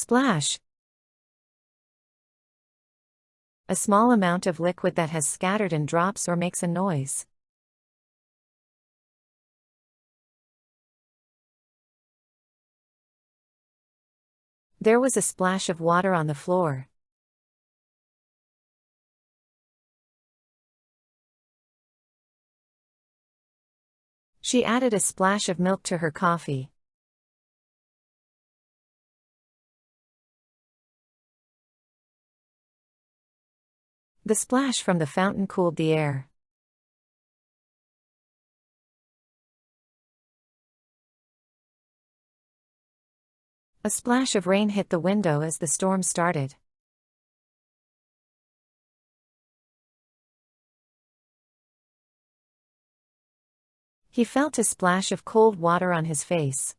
Splash. A small amount of liquid that has scattered in drops or makes a noise. There was a splash of water on the floor. She added a splash of milk to her coffee. The splash from the fountain cooled the air. A splash of rain hit the window as the storm started. He felt a splash of cold water on his face.